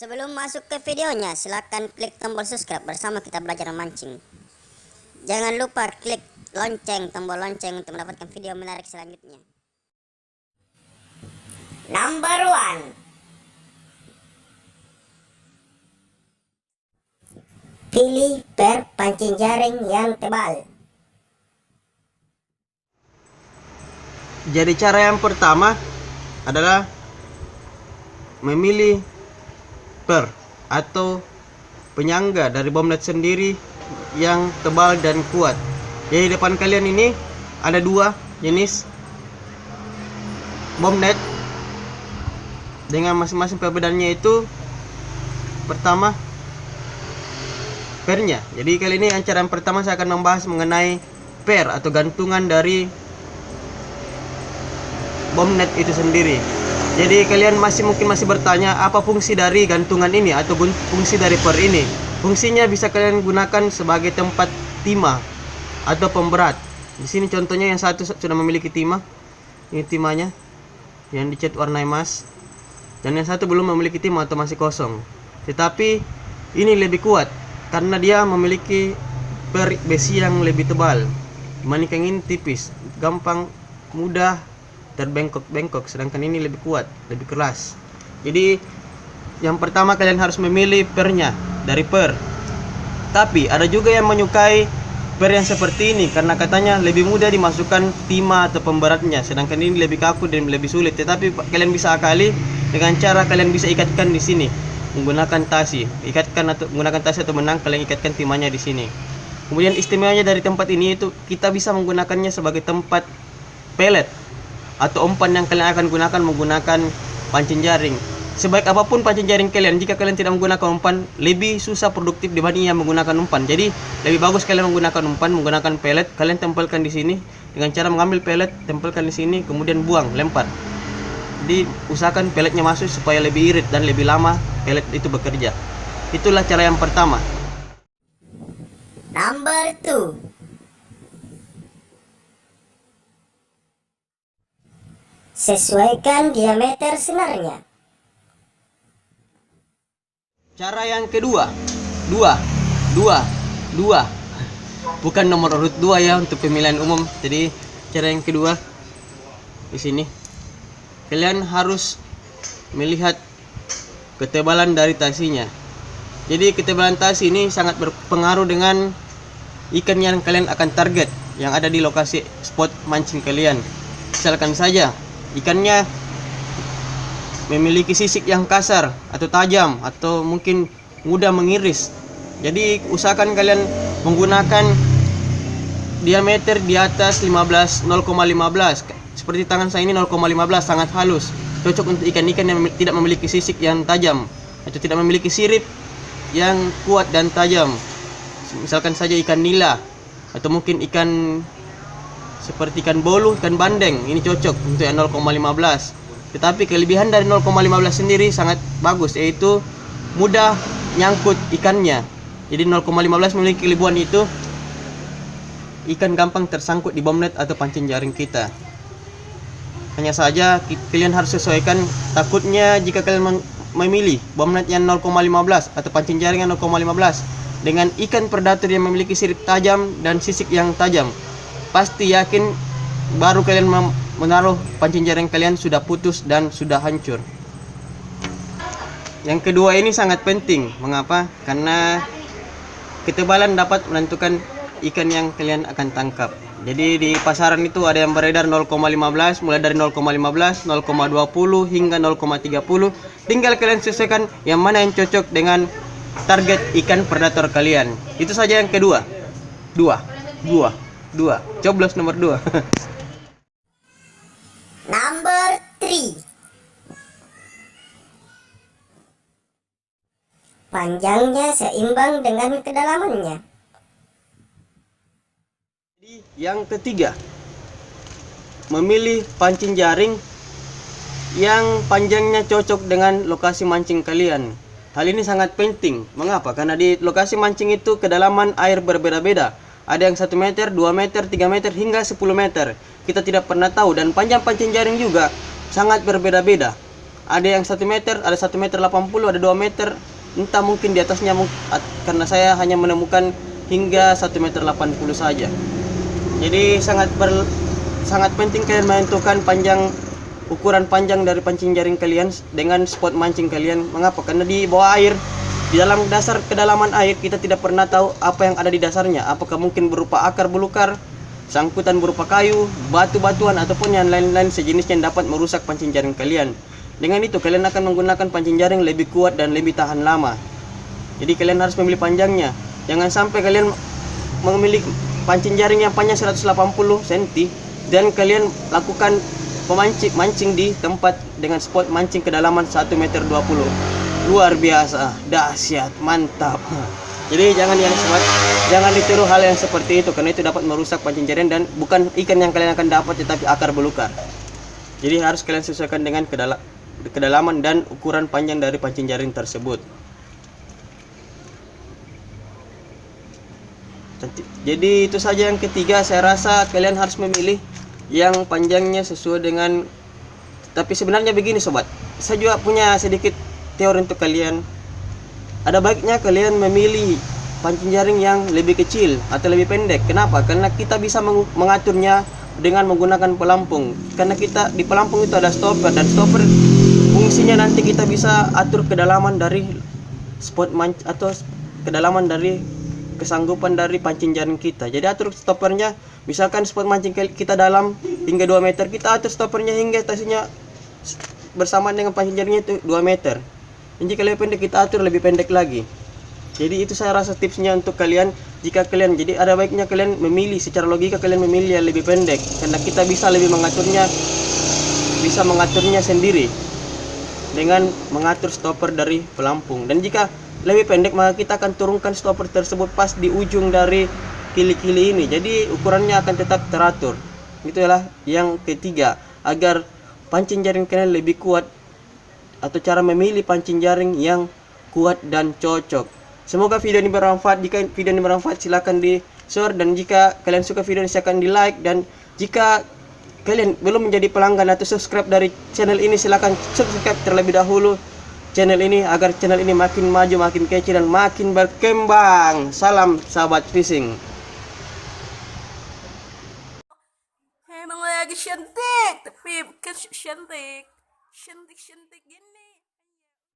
Sebelum masuk ke videonya, silahkan klik tombol subscribe bersama kita belajar memancing. Jangan lupa klik tombol lonceng untuk mendapatkan video menarik selanjutnya. Number 1. Pilih per pancing jaring yang tebal. Jadi cara yang pertama adalah memilih per atau penyangga dari bomnet sendiri yang tebal dan kuat. Jadi di depan kalian ini ada dua jenis bomnet dengan masing-masing perbedaannya itu. Pertama, pernya. Jadi kali ini cara yang pertama saya akan membahas mengenai per atau gantungan dari bomnet itu sendiri. Jadi kalian mungkin masih bertanya apa fungsi dari gantungan ini atau fungsi dari per ini. Fungsinya bisa kalian gunakan sebagai tempat timah atau pemberat. Di sini contohnya yang satu sudah memiliki timah. Ini timahnya yang dicat warna emas. Dan yang satu belum memiliki timah atau masih kosong. Tetapi ini lebih kuat karena dia memiliki per besi yang lebih tebal. Dibandingkan ini tipis, gampang, mudah terbengkok-bengkok, sedangkan ini lebih kuat, lebih keras. Jadi yang pertama kalian harus memilih pernya dari per. Tapi ada juga yang menyukai per yang seperti ini karena katanya lebih mudah dimasukkan timah atau pemberatnya, sedangkan ini lebih kaku dan lebih sulit. Tetapi kalian bisa akali dengan cara kalian bisa ikatkan di sini menggunakan tasi, menggunakan tasi atau benang, kalian ikatkan timahnya di sini. Kemudian istimewanya dari tempat ini itu kita bisa menggunakannya sebagai tempat pelet atau umpan yang kalian akan gunakan menggunakan pancing jaring. Sebaik apapun pancing jaring kalian, jika kalian tidak menggunakan umpan, lebih susah produktif dibanding yang menggunakan umpan. Jadi lebih bagus kalian menggunakan umpan, menggunakan pelet. Kalian tempelkan di sini dengan cara mengambil pelet, tempelkan di sini, kemudian buang, lempar. Jadi usahakan peletnya masuk supaya lebih irit dan lebih lama pelet itu bekerja. Itulah cara yang pertama. Number 2. Sesuaikan diameter senarnya. Cara yang kedua, dua. Bukan nomor urut 2 ya untuk pemilihan umum. Jadi cara yang kedua di sini kalian harus melihat ketebalan dari tasinya. Jadi ketebalan tasi ini sangat berpengaruh dengan ikan yang kalian akan target yang ada di lokasi spot mancing kalian. Misalkan saja ikannya memiliki sisik yang kasar atau tajam atau mungkin mudah mengiris. Jadi usahakan kalian menggunakan diameter di atas 0,15. Seperti tangan saya ini 0,15, sangat halus. Cocok untuk ikan-ikan yang tidak memiliki sisik yang tajam atau tidak memiliki sirip yang kuat dan tajam. Misalkan saja ikan nila atau mungkin ikan seperti ikan bolu, ikan bandeng, ini cocok untuk yang 0,15. Tetapi kelebihan dari 0,15 sendiri sangat bagus, yaitu mudah nyangkut ikannya. Jadi 0,15 memiliki kelebihan itu, ikan gampang tersangkut di bomnet atau pancing jaring kita. Hanya saja kalian harus sesuaikan, takutnya jika kalian memilih bomnet yang 0,15 atau pancing jaring yang 0,15 dengan ikan predator yang memiliki sirip tajam dan sisik yang tajam, pasti yakin baru kalian menaruh pancing jaring kalian sudah putus dan sudah hancur. Yang kedua ini sangat penting. Mengapa? Karena ketebalan dapat menentukan ikan yang kalian akan tangkap. Jadi di pasaran itu ada yang beredar 0,15, mulai dari 0,15, 0,20 hingga 0,30. Tinggal kalian sesuaikan yang mana yang cocok dengan target ikan predator kalian. Itu saja yang kedua. Dua. Coblos nomor 2. Number 3. Panjangnya seimbang dengan kedalamannya. Yang ketiga, memilih pancing jaring yang panjangnya cocok dengan lokasi mancing kalian. Hal ini sangat penting. Mengapa? Karena di lokasi mancing itu kedalaman air berbeda-beda. Ada yang 1 meter, 2 meter, 3 meter, hingga 10 meter. Kita tidak pernah tahu, dan panjang pancing jaring juga sangat berbeda-beda. Ada yang 1 meter, ada 1 meter 80, ada 2 meter. Entah mungkin di atasnya karena saya hanya menemukan hingga 1 meter 80 saja. Jadi sangat penting kalian menentukan ukuran panjang dari pancing jaring kalian dengan spot mancing kalian. Mengapa? Karena di bawah air, di dalam kedalaman air, kita tidak pernah tahu apa yang ada di dasarnya. Apakah mungkin berupa akar belukar, sangkutan berupa kayu, batu-batuan, ataupun yang lain-lain sejenis yang dapat merusak pancing jaring kalian. Dengan itu kalian akan menggunakan pancing jaring lebih kuat dan lebih tahan lama. Jadi kalian harus memilih panjangnya. Jangan sampai kalian memilih pancing jaring yang panjang 180 cm dan kalian lakukan mancing di tempat dengan spot mancing kedalaman 1,20 meter. Luar biasa, dahsyat, mantap. Jadi jangan ditiru hal yang seperti itu, karena itu dapat merusak pancing jaring dan bukan ikan yang kalian akan dapat, tetapi akar belukar. Jadi harus kalian sesuaikan dengan kedalaman dan ukuran panjang dari pancing jaring tersebut. Jadi itu saja yang ketiga. Saya rasa kalian harus memilih yang panjangnya sesuai dengan. Tapi sebenarnya begini sobat, saya juga punya sedikit teori untuk kalian. Ada baiknya kalian memilih pancing jaring yang lebih kecil atau lebih pendek. Kenapa? Karena kita bisa mengaturnya dengan menggunakan pelampung. Karena kita di pelampung itu ada stopper, dan stopper fungsinya nanti kita bisa atur kedalaman dari atau kedalaman dari kesanggupan dari pancing jaring kita. Jadi atur stoppernya, misalkan spot mancing kita dalam hingga 2 meter, kita atur stoppernya hingga stasiunnya bersamaan dengan pancing jaringnya itu 2 meter. Dan jika lebih pendek, kita atur lebih pendek lagi. Jadi itu saya rasa tipsnya untuk kalian. Jika kalian, jadi ada baiknya kalian memilih secara logika, kalian memilih yang lebih pendek, karena kita bisa lebih mengaturnya sendiri dengan mengatur stopper dari pelampung. Dan jika lebih pendek, maka kita akan turunkan stopper tersebut pas di ujung dari kili-kili ini. Jadi ukurannya akan tetap teratur. Itulah yang ketiga, agar pancing jaring kalian lebih kuat, atau cara memilih pancing jaring yang kuat dan cocok. Semoga video ini bermanfaat. Jika video ini bermanfaat, silahkan di share, dan jika kalian suka video ini silahkan di like, dan jika kalian belum menjadi pelanggan atau subscribe dari channel ini, silahkan subscribe terlebih dahulu channel ini agar channel ini makin maju, makin kece, dan makin berkembang. Salam sahabat fishing. Emang lagi cantik, tapi bukan cantik gini.